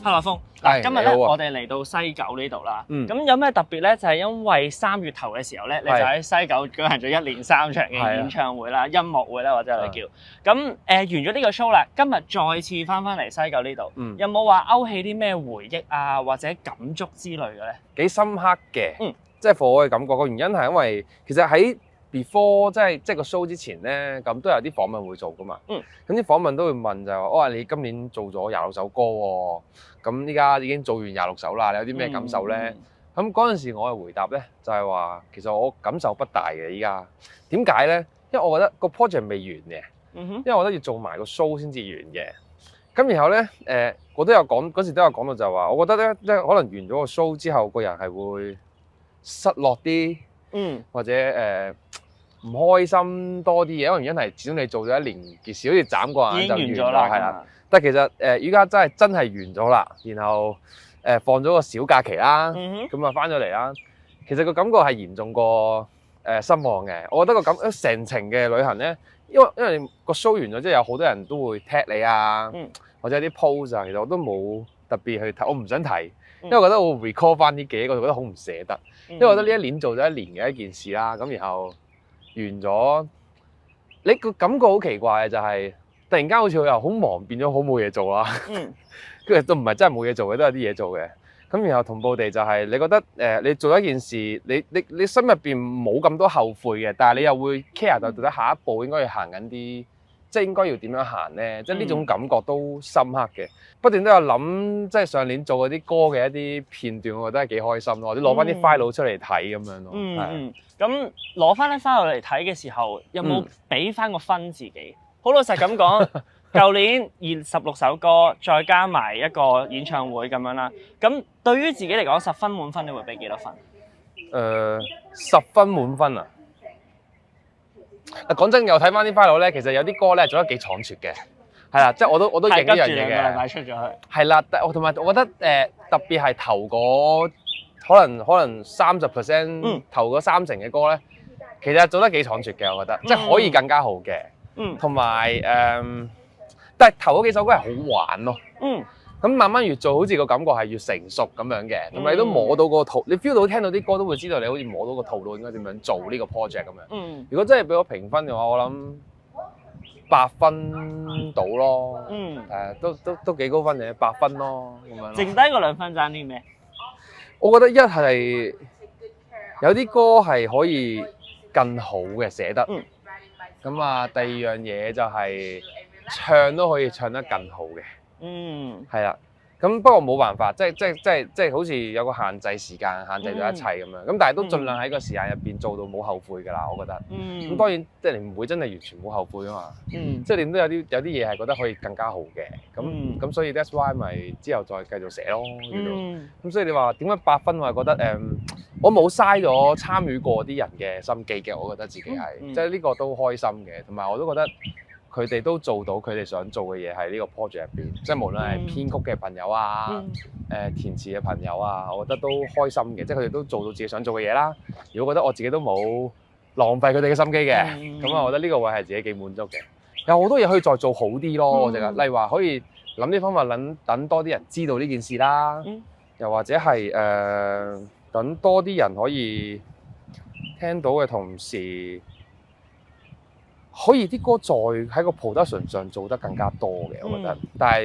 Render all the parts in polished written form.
Hello 風，嗱今日咧我哋嚟到西九呢度啦，咁有咩特別咧？就係因為3月頭嘅時候咧，你就喺西九舉行咗1連3場嘅演唱會啦、音樂會啦，或者我哋叫。咁完咗呢個 show 啦，今日再次翻嚟西九呢度，有冇話勾起啲咩回憶啊，或者感觸之類嘅咧？幾深刻嘅，即係我嘅感覺個原因係因為其實喺 before 即係個 show 之前咧，咁都有啲訪問會做噶嘛。咁啲訪問都會問就係話：哇，你今年做咗26首歌喎，咁依家已經做完26首啦，你有啲咩感受咧？咁嗰陣時我嘅回答咧就係話，其實我感受不大嘅依家。點解咧？因為我覺得個 project 未完嘅，因為我覺得要做埋個 show 先至完嘅。咁然後咧，我都有講嗰時都有講到就係話，我覺得咧，即係可能完咗個 show 之後，個人係會失落啲，或者唔開心多啲嘢，因為原因係始終你做咗1年件事，好似眨個眼就完咗啦，係啦。但係其實依家真係完咗啦，然後放咗個小假期啦，咁啊翻咗嚟啦。其實個感覺係嚴重過失望嘅。我覺得成程嘅旅行咧，因為個 show 完咗，即係有好多人都會 tag 你啊，或者啲 post 啊，其實我都冇特別去睇，我唔想睇，因為我覺得我會 recall 翻啲記憶，我就覺得好唔捨得，因為我覺得呢一年做咗1年嘅一件事啦，咁然後完咗，你個感覺好奇怪嘅就係突然間好似佢又好忙，變咗好冇嘢做啦，跟住都唔係真係冇嘢做嘅，都有啲嘢做嘅。咁然後同步地就係你覺得你做一件事，你心入邊冇咁多後悔嘅，但係你又會 care 到到底下一步應該要行緊啲，即係應該要點樣行咧？即係呢種感覺都深刻嘅。不斷都有諗，即係上年做嗰啲歌嘅一啲片段，我覺得係幾開心咯。或者攞翻啲 file 出嚟睇咁樣咯。咁攞翻啲 file 嚟睇嘅時候，有冇俾翻個分自己？好老實咁講。舊年26首歌，再加埋一個演唱會咁樣啦。咁對於自己嚟講，10分滿分，你會俾幾多分？10分滿分啊！講真，又睇翻啲 file 咧，其實有啲歌咧做得幾倉促嘅，係啦，即係我都認呢樣嘢嘅。擺出咗去。係啦，同埋我覺得特別係頭嗰可能30%，頭嗰3成嘅歌咧，其實做得幾倉促嘅，我覺得，即係可以更加好嘅。同埋但係頭嗰幾首歌係好玩咯，咁慢慢越做好似個感覺係越成熟咁樣嘅，同埋你都摸到個套，你 feel 到聽到啲歌都會知道你好似摸到個套路應該點樣做呢個 project 咁樣。如果真係俾我評分嘅話，我諗8分到咯，都幾高分嘅，8分咯咁樣。剩低個2分爭啲咩？我覺得一係有啲歌係可以更好嘅寫得，咁啊第二樣嘢就係。唱都可以唱得更好嘅，係啦。咁不過冇辦法，即係好似有個限制時間，限制咗一切咁樣。咁但係都盡量喺個時間入邊做到冇後悔㗎啦，我覺得。咁當然即係你唔會真係完全冇後悔啊嘛。即係你都有啲嘢係覺得可以更加好嘅。咁所以 that's why 咪之後再繼續寫咯。咁所以你話點解8分？我係覺得我冇嘥咗參與過啲人嘅心機嘅，我覺得自己係即係呢個都開心嘅，同埋我都覺得。佢哋都做到佢哋想做嘅嘢喺呢個 project 入邊，即係無論係編曲嘅朋友啊，填詞嘅朋友啊，我覺得都開心嘅，即係佢哋都做到自己想做嘅嘢啦。如果覺得我自己都冇浪費佢哋嘅心機嘅，咁啊，我覺得呢個位係自己幾滿足嘅。有好多嘢可以再做好啲咯，我覺得，例如話可以諗啲方法，等多啲人知道呢件事啦，又或者係等多啲人可以聽到嘅同時。可以啲歌再喺個 production 上做得更加多嘅，我覺得。但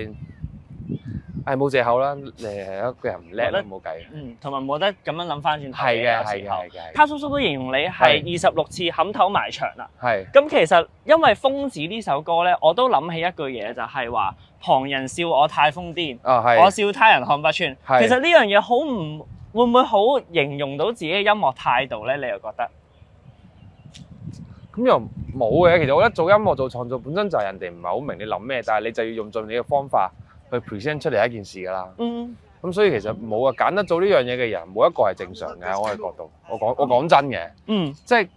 係冇藉口啦，你係一個人唔叻都冇計。同埋冇得咁樣諗翻轉頭。係嘅。卡叔叔都形容你係26次冚頭埋牆啦。係。咁其實因為瘋子呢首歌咧，我都諗起一句嘢就係話，旁人笑我太瘋癲，我笑他人看不穿。其實呢樣嘢會唔會好形容到自己嘅音樂態度咧？你又覺得？咁又冇嘅，其實我覺得做音樂做創作本身就係人哋唔係好明你諗咩，但係你就要用盡你嘅方法去 present 出嚟一件事㗎啦。咁所以其實冇啊，揀得做呢樣嘢嘅人冇一個係正常嘅，我嘅角度。我講真嘅，即係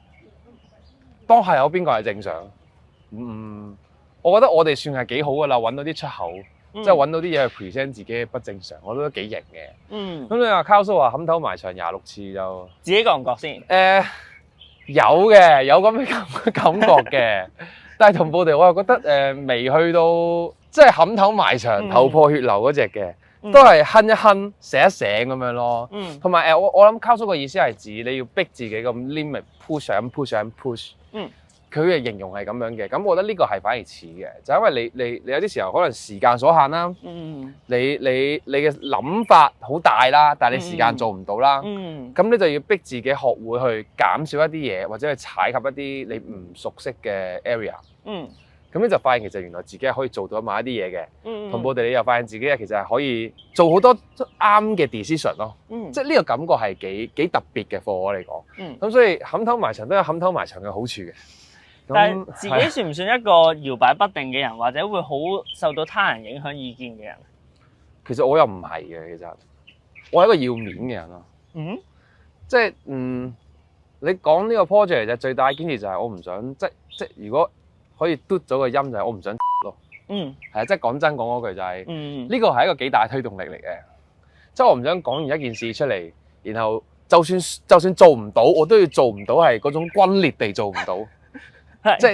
當下有邊個係正常？我覺得我哋算係幾好㗎啦，揾到啲出口，即係揾到啲嘢去 present 自己不正常，我覺得幾型嘅。咁你話 Carl 話冚頭埋牆26次就自己覺唔覺先？有嘅，有咁嘅感覺嘅，但係同步地我又覺得未去到即係冚頭埋牆、頭破血流嗰隻嘅，都係哼一哼、醒一醒咁樣咯。同埋我諗溝叔嘅意思係指你要逼自己咁 limit push 上 push 上 push。佢嘅形容係咁樣嘅，咁我覺得呢個係反而似嘅，就因為你有啲時候可能時間所限啦，你嘅諗法好大啦，但係你時間做唔到啦，咁你就要逼自己學會去減少一啲嘢，或者去踩及一啲你唔熟悉嘅 area。咁你就發現其實原來自己係可以做到某一啲嘢嘅，同步地你又發現自己其實係可以做好多啱嘅 decision 咯。即係呢個感覺係幾特別嘅課我嚟講。咁所以冚頭埋牆都有冚頭埋牆嘅好處嘅。但係自己算唔算一個搖擺不定嘅人，或者會好受到他人影響意見嘅人？其實我又唔係嘅，其實我係一個要面嘅人咯。即係你講呢個 project 就最大堅持就係我唔想即如果可以嘟咗個音就係我唔想咯。係啊，即係講真講嗰句就係呢個係一個幾大推動力嚟嘅。即係我唔想講完一件事出嚟，然後就算做唔到，我都要做唔到係嗰種轟烈地做唔到。即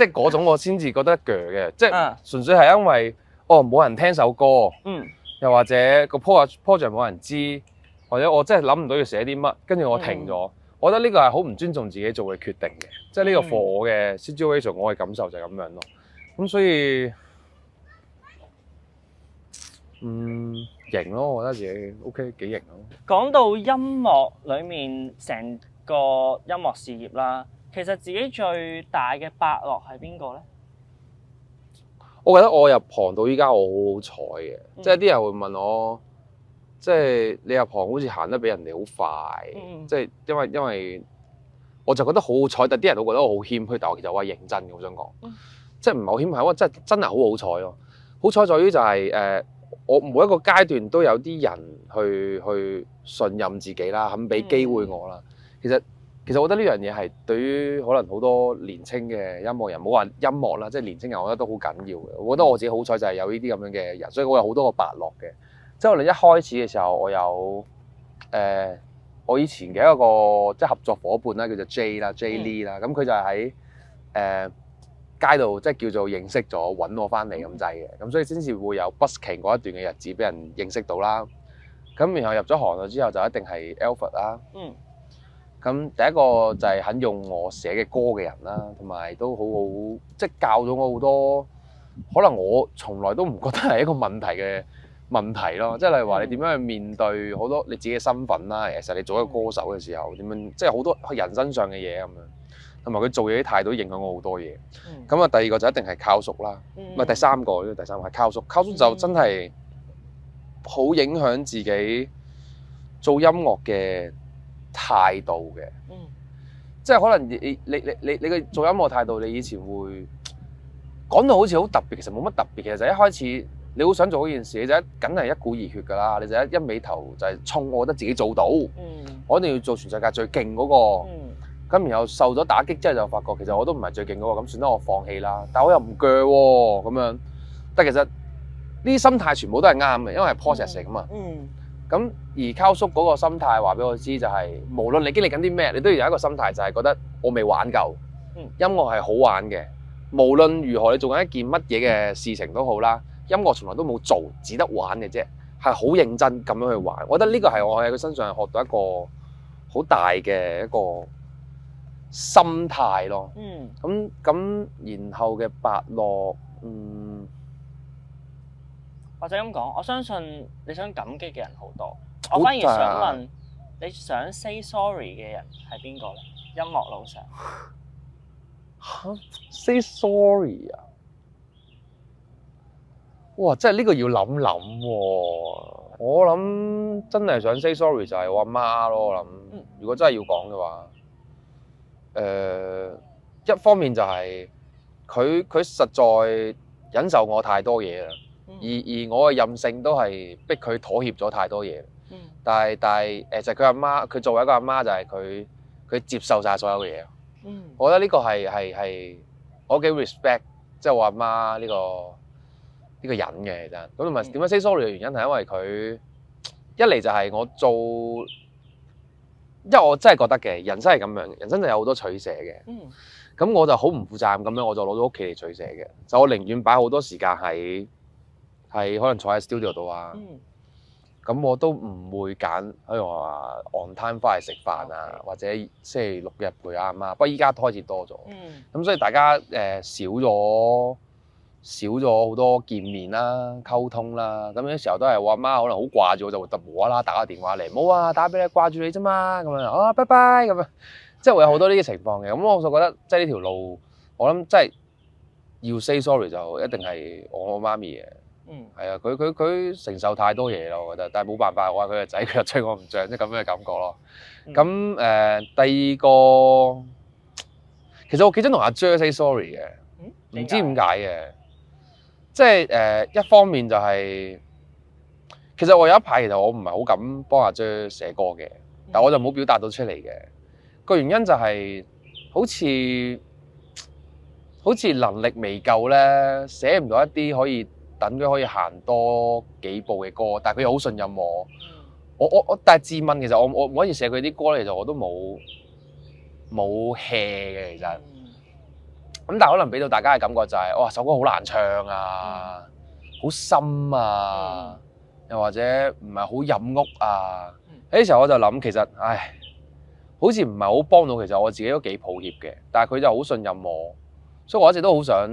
係嗰種我先至覺得鋸嘅，即係純粹係因為冇人聽首歌，又或者個 project 冇人知，或者我真係諗唔到要寫啲乜，跟住我停咗。我覺得呢個係好唔尊重自己做嘅決定嘅，即係呢個 for 我嘅 situation，我嘅感受就係咁樣咯。咁所以型咯，我覺得自己 OK 幾型咯。講到音樂裡面成個音樂事業啦。其實自己最大嘅伯樂係邊個咧？我覺得我入行到依家我好好彩嘅，即係啲人會問我，即係你入行好似行得比人哋好快，即係因為我就覺得好好彩，但啲人都覺得我好謙虛，但我其實我係認真嘅，我想講，即係唔係好謙虛，我真係好好彩咯。好彩在於就係我每一個階段都有啲人去信任自己啦，肯俾機會我啦。其實我覺得呢樣嘢係對於可能好多年青嘅音樂人，唔好話音樂啦，即係年青人，我覺得都好緊要嘅。我覺得我自己好彩就係有呢啲咁樣嘅人，所以我有好多個伯樂嘅。即係我哋一開始嘅時候，我有我以前嘅一個即係合作伙伴啦，叫做 J Lee 啦，咁佢就係喺街度即係叫做認識咗，揾我翻嚟咁滯嘅，咁所以先至會有 busking 嗰一段嘅日子俾人認識到啦。咁然後入咗行咗之後，就一定係 Alfred 啦。咁第一個就係肯用我寫嘅歌嘅人啦，同埋都好即係教咗我好多，可能我從來都唔覺得係一個問題嘅問題咯。即係例如話你點樣去面對好多你自己嘅身份啦，其實你做一個歌手嘅時候點樣，即係好多人身上嘅嘢咁樣，同埋佢做嘢啲態度影響我好多嘢。咁啊，第二個就一定係靠叔啦，唔係第三個係靠叔。靠叔就真係好影響自己做音樂嘅態度嘅，即係可能你嘅做音樂態度，你以前會講到好似好特別，其實冇乜特別。其實就一開始你好想做嗰件事，你就梗係一股熱血㗎啦，你就一味頭就係衝，我覺得自己做到，我一定要做全世界最勁嗰個。咁然後受咗打擊之後就發覺，其實我都唔係最勁嗰個，咁算啦，我放棄啦。但係我又唔鋸喎，咁樣。但係其實呢啲心態全部都係啱嘅，因為係 process 嚟㗎嘛。咁而靠叔嗰個心態話俾我知就係，無論你經歷緊啲咩，你都要有一個心態就係覺得我未玩夠，音樂係好玩嘅。無論如何你做緊一件乜嘢嘅事情都好啦，音樂從來都冇做，只得玩嘅啫，係好認真咁樣去玩。我覺得呢個係我喺佢身上學到一個好大嘅一個心態咯。咁然後嘅伯樂，或者咁講，我相信你想感激嘅人好多。我反而想問，你想 say sorry 嘅人係邊個咧？音樂路上say sorry 啊！哇，真係呢個要諗諗喎。我諗真係想 say sorry 就係我阿媽咯。我諗，如果真係要講嘅話，一方面就係佢實在忍受我太多嘢啦。而我嘅任性都係逼佢妥協咗太多嘢，但係就係佢阿媽，佢作為一個阿媽就係佢接受晒所有嘅嘢。我覺得呢個係我幾 respect， 即係我阿媽呢個人嘅其實。咁同埋點解 say sorry 嘅原因係因為佢一嚟就係我做，因為我真係覺得嘅人生係咁樣，人生就有好多取捨嘅。咁我就好唔負責任咁樣，我就攞咗屋企嚟取捨嘅，就我寧願擺好多時間喺可能坐喺 studio 度啊，咁我都唔會揀，譬如話 on time 翻嚟食飯啊，或者星期六日陪阿媽。不過依家開始多咗，咁所以大家少咗好多見面啦、溝通啦。咁有時候都係我阿媽可能好掛住我，就會無啦啦打個電話嚟，冇啊，打俾你掛住你啫嘛，咁樣啊，拜拜咁樣，即係會有好多呢啲情況嘅。咁我就覺得即係呢條路，我諗即係要 say sorry 就一定係我媽咪嘅。係啊，佢承受太多嘢咯，我覺得，但係冇辦法，我話佢個仔，佢又吹我唔脹，即係咁樣嘅感覺咯。咁第二個，其實我幾想同阿 Jer say sorry 嘅，唔知點解嘅，即係一方面就係，其實我有一排其實我唔係好敢幫阿 Jer寫歌嘅，但我就冇表達到出嚟嘅。個原因就係好似能力未夠咧，寫唔到一啲可以。等佢可以行多幾步嘅歌，但係佢又好信任我。我但係自問其實我每一次寫佢啲歌咧，其實我都冇 hea 嘅其實。咁但係可能俾到大家嘅感覺就係，哇，首歌好難唱啊，好深啊，又或者唔係好入屋啊。喺呢時候我就諗其實，唉，好似唔係好幫到。其實我自己都幾抱歉嘅，但係佢就好信任我，所以我一直都好想，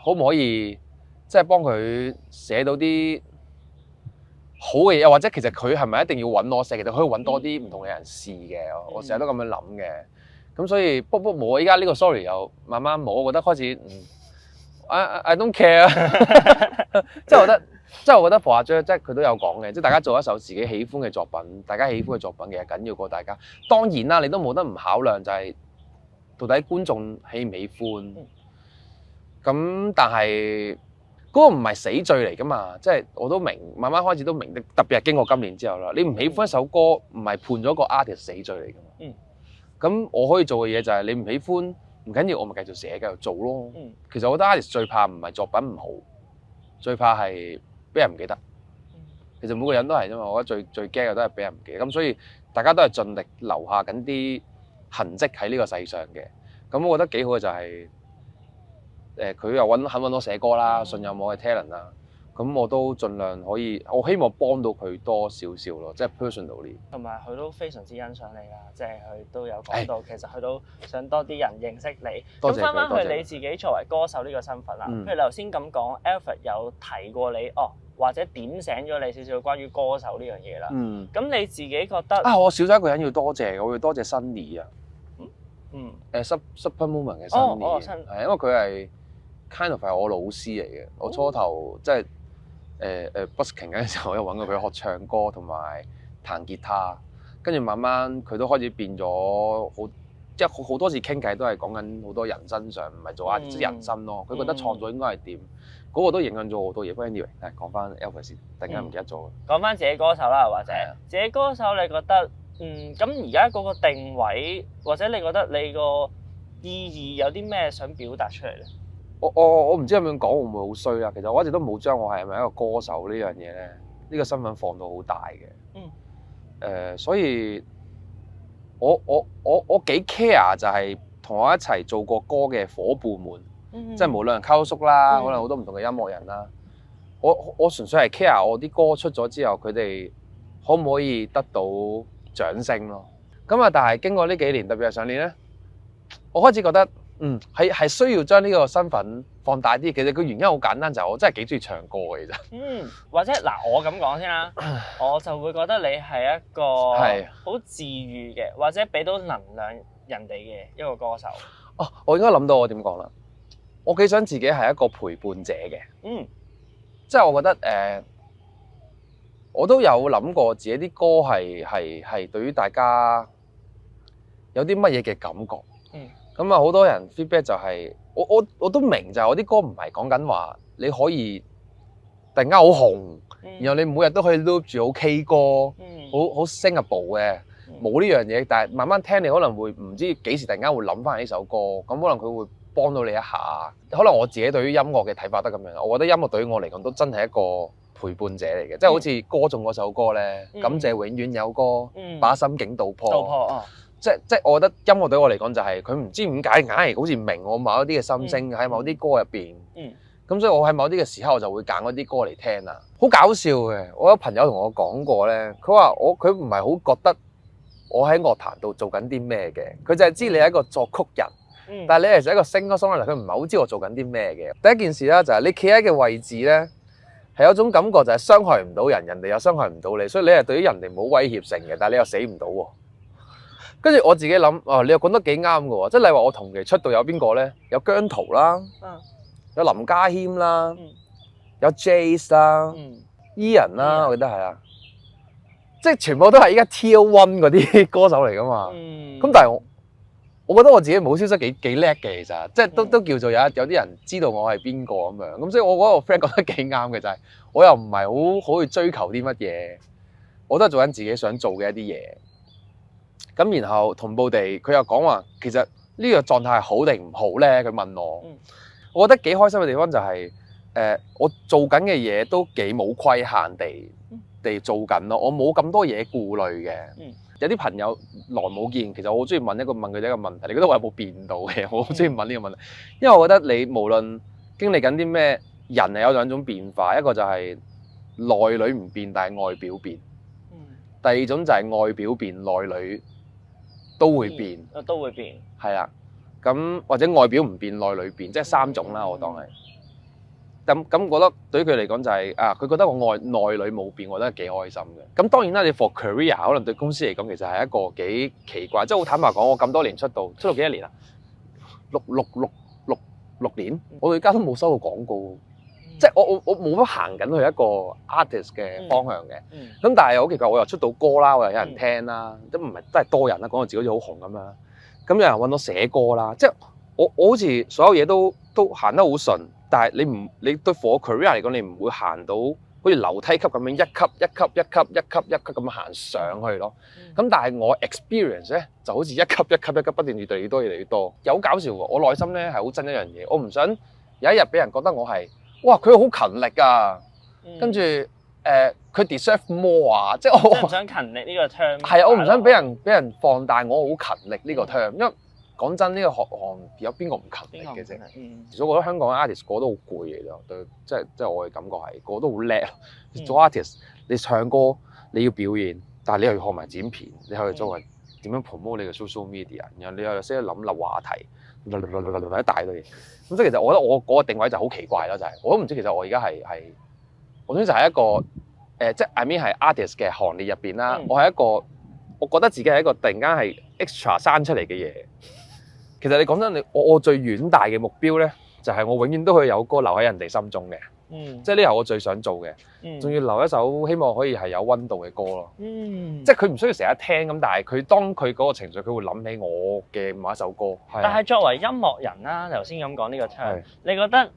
可唔可以？即係幫佢寫到啲好嘅嘢，又或者其實佢係咪一定要揾我寫？其實可以揾多啲唔同嘅人試嘅。我成日都咁樣諗嘅。咁所以不冇，依家呢個 sorry 又慢慢冇，我覺得開始I don't care 即係我覺得 for 阿 Jer 即係佢都有講嘅，即係大家做一首自己喜歡嘅作品，大家喜歡嘅作品其實緊要過大家。當然啦，你都冇得唔考量就係到底觀眾喜唔喜歡。咁但係。嗰個唔係死罪嚟㗎嘛，即係我都明，慢慢開始都明，特別係經過今年之後啦。你唔喜歡一首歌，唔係判咗個 artist 死罪嚟㗎嘛。咁我可以做嘅嘢就係你唔喜歡，唔緊要，我咪繼續寫，繼續做咯。其實我覺得 artist 最怕唔係作品唔好，最怕係俾人唔記得。其實每個人都係啫嘛，我覺得最驚嘅都係俾人唔記得。咁所以大家都係盡力留下緊啲痕跡喺呢個世上嘅。咁我覺得幾好嘅就係。佢又肯揾我寫歌啦，信任我嘅 talent 啦，咁我都盡量可以，我希望幫到佢多少少咯，即係 personally。同埋佢都非常之欣賞你啦，即係佢都有講到，其實佢都想多啲人認識你。咁翻返去你自己作為歌手呢個身份啦，譬如你頭先咁講 Alfred 有提過你或者點醒咗你少少關於歌手呢樣嘢啦。咁你自己覺得我少咗一個人要多謝，我要多謝 Sunny 啊。Super Moment 嘅 Sunny，係因為佢係。kind of 係我老師嚟嘅，我初頭即係busking 嗰陣時候，我有揾過佢學唱歌同埋彈吉他，跟住慢慢佢都開始變咗好，即係好多次傾偈都係講緊好多人生上，唔係做即人生咯。佢覺得創作應該係點，嗰個都影響咗好多嘢。不過 anyway，講翻 Alfred 先，突然間唔記得咗。講翻自己歌手啦，或者自己歌手，你覺得咁而家嗰個定位，或者你覺得你個意義有啲咩想表達出嚟咧？我唔知咁樣講會唔會好衰啦。其實我一直都冇將我係咪一個歌手呢樣嘢咧，呢個身份放到好大嘅。所以我幾 care 就係同我一齊做過歌嘅伙伴們，即係無論係溝叔啦，可能好多唔同嘅音樂人啦。我純粹係 care 我啲歌出咗之後，佢哋可唔可以得到掌聲咯？咁啊，但係經過呢幾年，特別係上年咧，我開始覺得。係需要將呢個身份放大啲。其實個原因好簡單，就係我真係幾中意唱歌嘅，其實。或者嗱，我咁講先啦，我就會覺得你係一個好治愈嘅，或者俾到能量人哋嘅一個歌手。我應該諗到我點講啦。我幾想自己係一個陪伴者嘅。即係我覺得我都有諗過自己啲歌係對於大家有啲乜嘢嘅感覺。咁啊，好多人 feedback 就係我都明，就係我啲歌唔係講緊話你可以突然間好紅，然後你每日都可以 loop 住好 K 歌，好 singable 嘅，冇呢樣嘢。但係慢慢聽，你可能會唔知幾時突然間會諗翻呢首歌，咁可能佢會幫到你一下。可能我自己對於音樂嘅睇法都咁樣，我覺得音樂對於我嚟講都真係一個陪伴者嚟嘅，即係好似歌頌嗰首歌咧，感謝永遠有歌，把心境道破。即係我覺得音樂對我嚟講就係佢唔知點解硬係好似明我某一啲嘅心聲喺某啲歌入邊，咁所以我喺某啲嘅時候我就會揀嗰啲歌嚟聽啦。好搞笑嘅，我有朋友同我講過咧，佢話佢唔係好覺得我喺樂壇度做緊啲咩嘅，佢就係知你係一個作曲人。但係你其實一個singer-songwriter，佢唔係好知我做緊啲咩嘅。第一件事咧就係你企喺嘅位置咧，係有種感覺就係傷害唔到人，人哋又傷害唔到你，所以你係對於人哋冇威脅性嘅，但係你又死唔到喎。跟住我自己諗，你又講得幾啱嘅喎，即係例如話我同期出道有邊個咧？有姜濤啦，有林家謙啦，有 Jace 啦，Ian 啦，我記得係啊，即係全部都係依家 Tier One 嗰啲歌手嚟噶嘛。咁但係我覺得我自己冇消息幾叻嘅，其實即係都叫做有啲人知道我係邊個咁樣。咁所以我嗰個 friend 覺得幾啱嘅就係，我又唔係好去追求啲乜嘢，我都係做緊自己想做嘅一啲嘢。咁然後同步地，佢又講話其實呢個狀態係好定唔好咧？佢問我，我覺得幾開心嘅地方就係，我做緊嘅嘢都幾冇規限地做緊咯，我冇咁多嘢顧慮嘅。有啲朋友耐冇見，其實我好中意問佢哋一個問題，你覺得我有冇變到嘅？我好中意問呢個問題，因為我覺得你無論經歷緊啲咩，人係有兩種變化，一個就係內裏唔變，但係外表變；第二種就係外表變，內裏都會變。都會變。係啦，咁或者外表唔變，內裏變，即係三種啦，我當係。咁覺得對於佢嚟講就係佢覺得我內裏冇變，我覺得幾開心嘅。咁當然啦，你 for career 可能對公司嚟講其實係一個幾奇怪，即係好坦白講，我咁多年出道幾多年啊？6年，我到而家都冇收過廣告，即係我冇乜行緊去一個 artist 嘅方向嘅。咁但係好奇怪，我又出到歌啦，我又有人聽啦，都唔係真係多人啦，講到自己好似好紅咁樣。咁有人揾我寫歌啦，即係我好似所有嘢都行得好順。但係你對 for career 嚟講，你唔會行到好似樓梯級咁樣一級咁樣行上去咯。咁但係我 experience 咧就好似一級不斷越嚟越多。又好搞笑喎！我內心咧係好憎一樣嘢，我唔想有一日俾人覺得我係哇佢好勤力啊，跟住佢 deserve more 啊，即係我唔想勤力呢個 term。係啊，我唔想俾人放大我好勤力呢個 term，因為講真，呢個行有邊個唔勤力嘅啫？其實我覺得香港嘅 artist 個個都好攰嘅啫，對，即係我嘅感覺係個個都好叻。做 artist 你唱歌你要表演，但係你又要學埋剪片，你又要作為點樣 promote 你嘅 social media，然後你又識得諗立話題，一大堆嘢。咁所以其實我覺得我嗰個定位就好奇怪咯，就係我都唔知其實我而家係我總之就係一個即係 I mean 係 artist 嘅行列入邊啦。我係一個我覺得自己係一個突然間係 extra 生出嚟嘅嘢。其實你講真，我最遠大嘅目標咧，就係我永遠都可以有歌留喺人哋心中嘅。即係呢係我最想做嘅。仲要留一首希望可以係有溫度嘅歌咯。即係佢唔需要成日聽咁，但係佢當佢嗰個情緒，佢會諗起我嘅某一首歌。但係作為音樂人啦，頭先咁講呢個 term，你覺得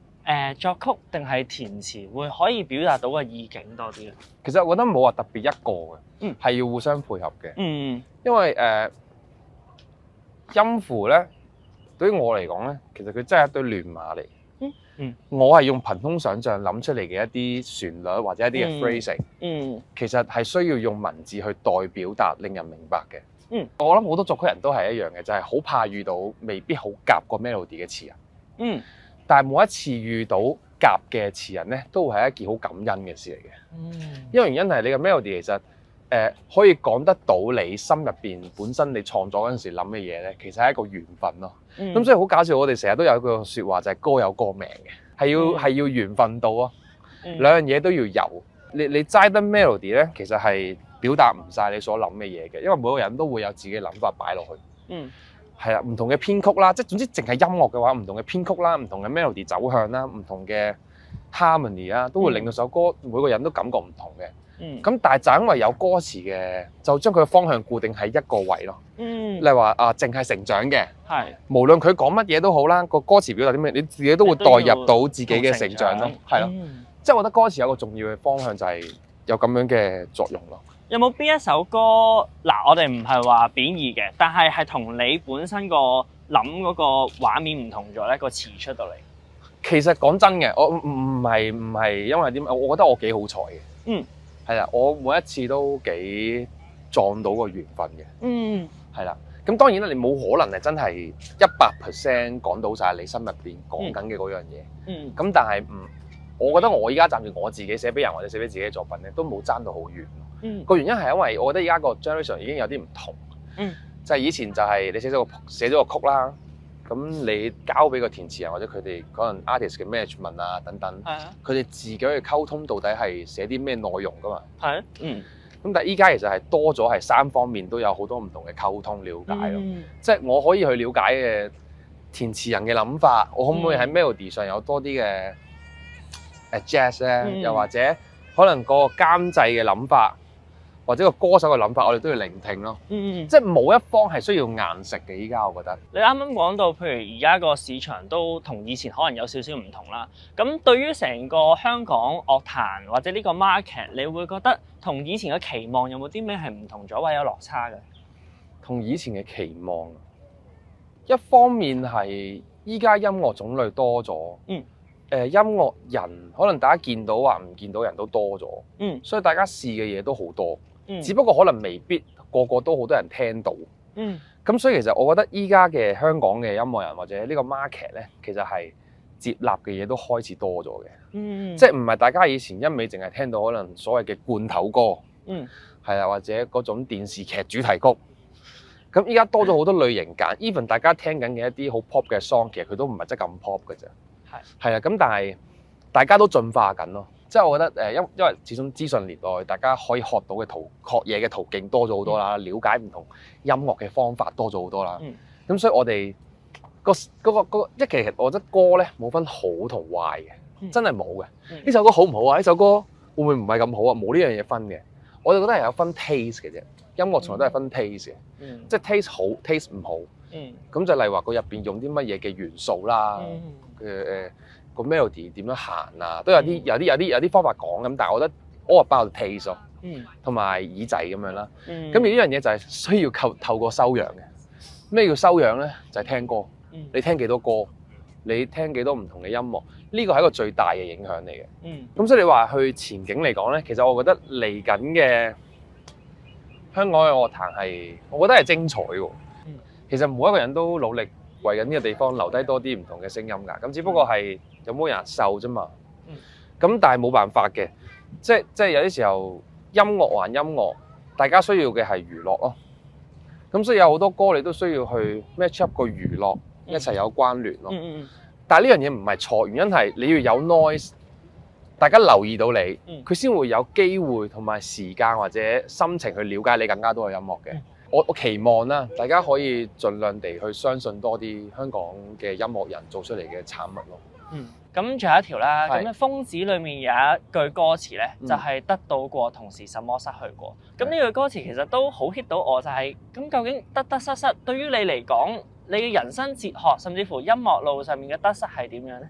作曲定係填詞會可以表達到個意境多啲咧？其實我覺得冇話特別一個嘅，係要互相配合嘅。因為音符咧。對於我嚟講咧，其實佢真係一堆亂碼嚟。我係用憑空想像諗出嚟嘅一啲旋律或者一啲嘅 phrasing，其實係需要用文字去代表達，令人明白嘅。我諗好多作曲人都係一樣嘅，就係好怕遇到未必好夾個 melody 嘅詞人。但係每一次遇到夾嘅詞人咧，都會係一件好感恩嘅事嚟嘅。因為原因係你嘅 melody 其實可以講得到你心入邊本身你創作嗰陣時諗嘅嘢咧，其實係一個緣分咯。咁所以好搞笑，我哋成日都有一個説話就係歌有歌名嘅，係要緣分到啊。兩樣嘢都要有。你齋得 melody 咧，其實係表達唔晒你所諗嘅嘢嘅，因為每個人都會有自己嘅諗法擺落去。係啦，唔同嘅編曲啦，即係總之淨係音樂嘅話，唔同嘅編曲啦，唔同嘅 melody 走向啦，唔同嘅 harmony 啦，都會令到首歌每個人都感覺唔同嘅。咁但係就因為有歌詞嘅，就將佢嘅方向固定喺一個位咯。例如話淨係成長嘅，無論佢講乜嘢都好啦，個歌詞表達啲咩，你自己都會代入到自己嘅成長咯。係咯，即係我覺得歌詞有個重要嘅方向就係有咁樣嘅作用咯。有冇邊一首歌嗱？我哋唔係話貶義嘅，但係同你本身個諗嗰個畫面唔同咗咧，個詞出到嚟。其實講真嘅，我唔係因為點，我覺得我幾好彩嘅。係啦，我每一次都幾撞到個緣分嘅。係啦，咁咁當然啦，你冇可能係真係100% 講到晒你心入邊講緊嘅嗰樣嘢。咁但係我覺得我依家暫時我自己寫俾人或者寫俾自己嘅作品咧，都冇爭到好遠。個原因係因為我覺得而家個 generation 已經有啲唔同。就係以前就係你寫咗個曲啦，咁你交俾個填詞人或者佢哋可能 artist 嘅 management 啊等等，佢哋自己去溝通到底係寫啲咩內容噶嘛。咁但係依家其實係多咗係3方面都有好多唔同嘅溝通了解咯。即係我可以去了解嘅填詞人嘅諗法，我可唔可以喺 melody 上有多啲嘅adjust 咧？又或者可能個監製嘅諗法，或者個歌手嘅諗法，我哋都要聆聽咯。即係冇一方係需要硬食嘅。依家我覺得你啱啱講到，譬如而家個市場都同以前可能有少少唔同啦。咁對於成個香港樂壇或者呢個 market， 你會覺得同以前嘅期望有冇啲咩係唔同咗或者有落差嘅？同以前嘅期望，一方面係依家音樂種類多咗。音樂人可能大家見到或唔見到人都多咗。所以大家試嘅嘢都好多。只不過可能未必個個都好多人聽到。咁所以其實我覺得依家嘅香港嘅音樂人或者呢個 market 咧，其實係接納嘅嘢都開始多咗嘅。即係唔係大家以前一味淨係聽到可能所謂嘅罐頭歌，係啊，或者嗰種電視劇主題曲。咁依家多咗好多類型揀 ，even 大家聽緊嘅一啲好 pop 嘅 song， 其實佢都唔係真係咁 pop 嘅啫。係啊，咁但係大家都進化緊咯。即係我覺得因為始終資訊年代，大家可以學到嘅學嘢嘅途徑多咗好多啦，了解唔同音樂嘅方法多咗好多啦。咁所以我哋其實我覺得歌咧冇分好同壞嘅，真係冇嘅。呢首歌好唔好啊？呢首歌會唔會唔係咁好啊？冇呢樣嘢分嘅。我就覺得係有分 taste 嘅啫。音樂從來都係分 taste 嘅，即係 taste 好 taste 唔好。咁就例如話佢入邊用啲乜嘢嘅元素啦，個 melody 點樣行啊，都有啲方法講咁，但係我覺得 all about taste 咯，同埋耳仔咁樣啦。咁而呢樣嘢就係需要透過修養嘅。咩叫修養咧？就係聽歌。你聽幾多歌，你聽幾多唔同嘅音樂，呢個係一個最大嘅影響嚟嘅。咁所以你話去前景嚟講咧，其實我覺得嚟緊嘅香港嘅樂壇係，我覺得係精彩喎。其實每一個人都努力為緊呢個地方留低多啲唔同嘅聲音㗎。咁只不過係有冇人受啫嘛。咁但係冇辦法嘅，即係有啲時候音樂還音樂，大家需要嘅係娛樂咯。咁所以有好多歌你都需要去 match up 個娛樂一齊有關聯咯。但係呢樣嘢唔係錯，原因係你要有 noise， 大家留意到你，佢先會有機會同埋時間或者心情去了解你更加多嘅音樂嘅。我期望啦，大家可以盡量地去相信多啲香港嘅音樂人做出嚟嘅產物咯。咁仲有一條啦，咁咧《瘋子》裏面有一句歌詞咧，就係得到過，同時什麼失去過。咁呢句歌詞其實都好 hit 到我，就係咁究竟得得失失對於你嚟講，你嘅人生哲學，甚至乎音樂路上面嘅得失係點樣咧？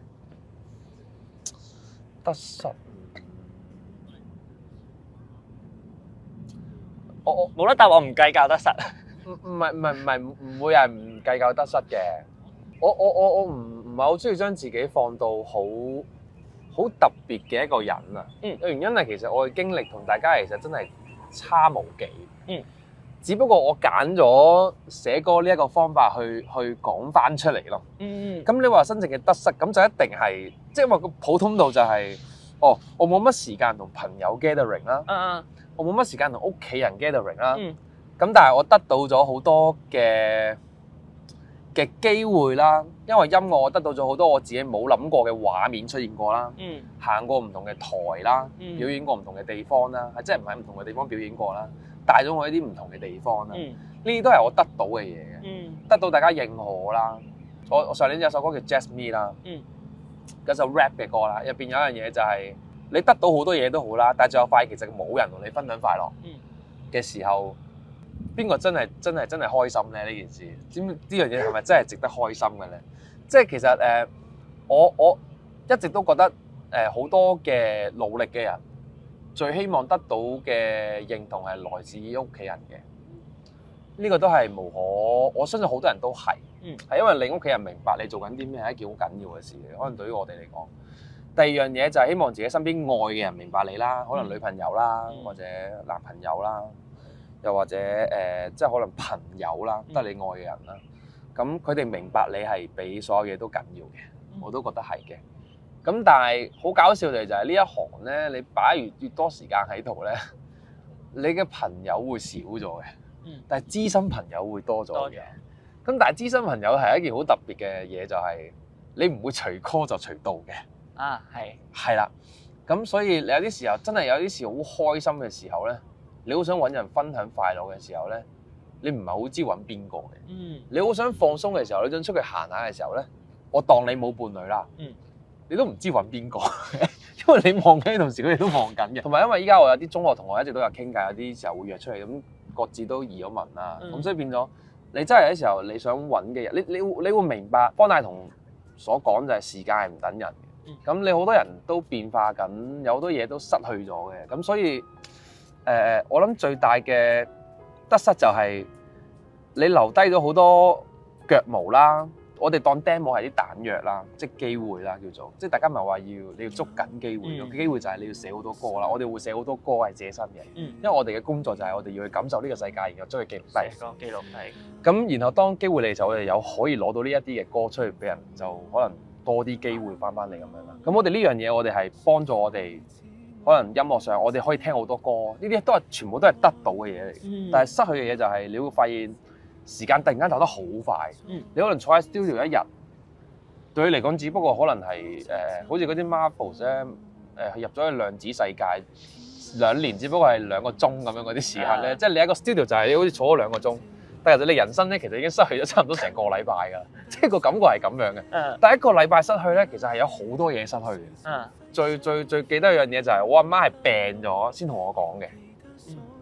得失，我冇得答，我唔計較得失。唔會係唔計較得失嘅。我唔係好中意將自己放到好特別嘅一個人啊。原因係其實我嘅經歷同大家其實真係差無幾。只不過我揀咗寫歌呢一個方法去講翻出嚟咯。咁你話真正嘅得失，咁就一定係即係話個普通度就係，我冇乜時間同朋友 gathering 啦。我冇乜時間同屋企人 gathering 啦。咁但係我得到咗好多嘅機會啦，因為音樂我得到咗好多我自己冇諗過嘅畫面出現過啦。行過唔同嘅台啦，表演過唔同嘅地方啦，係真係唔喺唔同嘅地方表演過啦，帶咗我一啲唔同嘅地方啦。呢啲都係我得到嘅嘢嘅，得到大家認可啦。我上年有首歌叫 Just Me 啦，嗰首 rap 嘅歌啦，入邊有一樣嘢就係你得到好多嘢都好啦，但係最後發現其實冇人同你分享快樂嘅時候，邊個真係開心咧？呢件事，知唔知呢樣嘢係咪真係值得開心嘅咧？即係其實我一直都覺得好多嘅努力嘅人，最希望得到嘅認同係來自於屋企人嘅。呢個都係無可，我相信好多人都係，係因為你屋企人明白你做緊啲咩係一件好緊要嘅事嘅。可能對於我哋嚟講，第二樣嘢就係希望自己身邊愛嘅人明白你啦，可能女朋友啦或者男朋友啦。又或者即係可能朋友啦，得你愛嘅人啦，咁佢哋明白你係比所有嘢都緊要嘅，我都覺得係嘅。咁但係好搞笑嘅就係呢一行咧，你擺越多時間喺度咧，你嘅朋友會少咗嘅，但係知心朋友會多咗嘅。咁但係知心朋友係一件好特別嘅嘢，就係你唔會隨 call 就隨到嘅。係啦。咁所以你有啲時候真係有啲事好開心嘅時候咧，你好想揾人分享快樂嘅時候咧，你唔係好知揾邊個嘅。你好想放鬆嘅時候，你想出去行下嘅時候咧，我當你冇伴侶啦。你都唔知揾邊個，因為你望緊同時，佢哋都望緊嘅。同埋因為依家我有啲中學同學一直都有傾偈，有啲時候會約出嚟，咁各自都移咗民啦。咁所以變咗，你真係有啲時候你想揾嘅人，你會明白方大同所講就係時間係唔等人嘅。咁你好多人都變化緊，有好多嘢都失去咗嘅。咁所以我諗最大嘅得失就係你留低咗好多腳毛啦。我哋當 demo 係啲彈藥啦，即係機會啦，叫做即係大家唔係話你要捉緊機會咯。機會就係你要寫好多歌啦。我哋會寫好多歌係自己身嘅，因為我哋嘅工作就係我哋要去感受呢個世界，然後將佢記錄低。記錄低。咁然後當機會嚟就我哋有可以攞到呢一啲嘅歌出嚟俾人，就可能多啲機會翻嚟咁樣啦。咁我哋呢樣嘢，我哋係幫助我哋可能音樂上，我哋可以聽好多歌，呢啲都係全部都係得到嘅嘢嚟。但係失去嘅嘢就係你會發現。時間突然間走得好快，你可能坐喺 studio 一日，對你嚟講只不過可能係好似嗰啲 Marvel 咧，入咗去量子世界2年，只不過係2個鐘咁樣嗰啲時間咧，即係你喺個 studio 就係你好似坐咗2個鐘，但係其實你人生咧其實已經失去咗差唔多成個禮拜㗎啦，即係個感覺係咁樣嘅。但係一個禮拜失去咧，其實係有好多嘢失去嘅。最記得一樣嘢就係我阿媽係病咗先同我講嘅。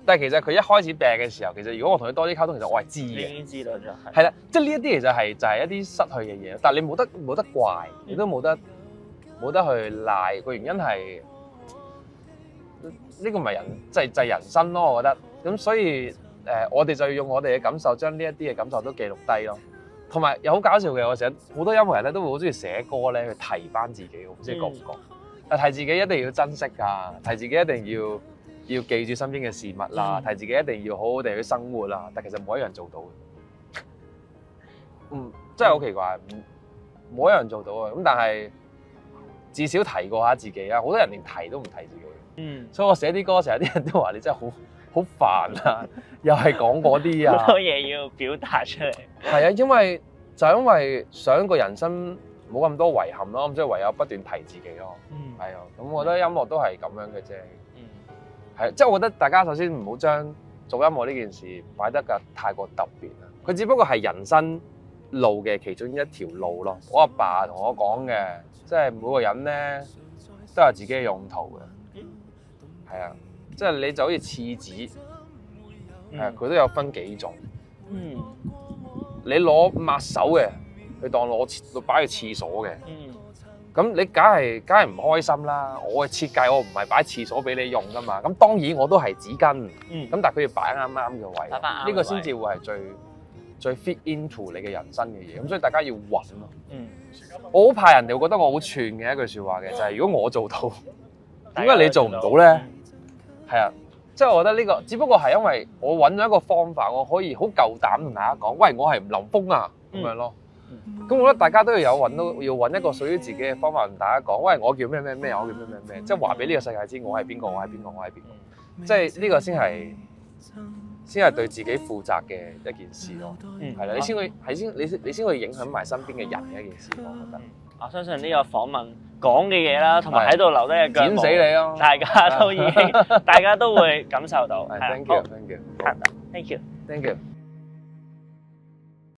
但係其實佢一開始病嘅時候，其實如果我同佢多啲溝通，其實我係知嘅。已經知道咗。係啦，即係呢一啲其實係就係一啲失去嘅嘢，但係你冇得怪，你都冇得去賴。個原因係呢個咪就係人生咯，我覺得。咁所以我哋就要用我哋嘅感受，將呢一啲嘅感受都記錄低咯。同埋又好搞笑嘅，我成日好多音樂人咧都會好中意寫歌咧去提翻自己，我唔知你覺唔覺？提自己一定要珍惜㗎，提自己一定要記住身邊嘅事物啦，提自己一定要好好地去生活啦。但其實冇一樣做到嘅，真係好奇怪，冇一樣做到嘅。咁但係至少提過下自己啊，好多人連提都唔提自己。所以我寫啲歌成日啲人都話你真係好煩啊，又係講嗰啲啊，好多嘢要表達出嚟。係啊，因為想個人生冇咁多遺憾咯，咁所以唯有不斷提自己咯。係啊，咁我覺得音樂都係咁樣嘅啫。係，即係我覺得大家首先唔好將做音樂呢件事擺得太過特別啦。佢只不過係人生路嘅其中一條路咯。我阿爸同我講嘅，即係每個人咧都有自己嘅用途嘅。係啊，即係你就好似廁紙，係佢都有分幾種。你攞抹手嘅，佢當攞擺去廁所嘅。咁你梗係唔開心啦！我嘅設計我唔係擺廁所俾你用噶嘛，咁當然我都係紙巾，咁但係佢要擺啱嘅位，呢個先至會係最 fit into 你嘅人生嘅嘢，咁所以大家要揾咯。我好怕人哋會覺得我好串嘅一句説話嘅，就係如果我做到，點解你做唔到咧？係啊，即係我覺得呢個只不過係因為我揾咗一個方法，我可以好夠膽同大家講，喂，我係吳林峰啊，咁樣咯。咁我覺得大家都要揾一個屬於自己嘅方法同大家講，喂，我叫咩咩咩，我叫咩咩咩，即係話俾呢個世界知我係邊個，我係邊個，我係邊個，即係呢個先係對自己負責嘅一件事咯。係啦，你先會影響埋身邊嘅人嘅一件事，我覺得。我相信呢個訪問講嘅嘢啦，同埋喺度留低嘅腳毛，剪死你咯！大家都會感受到。Thank you，Thank you，Thank you。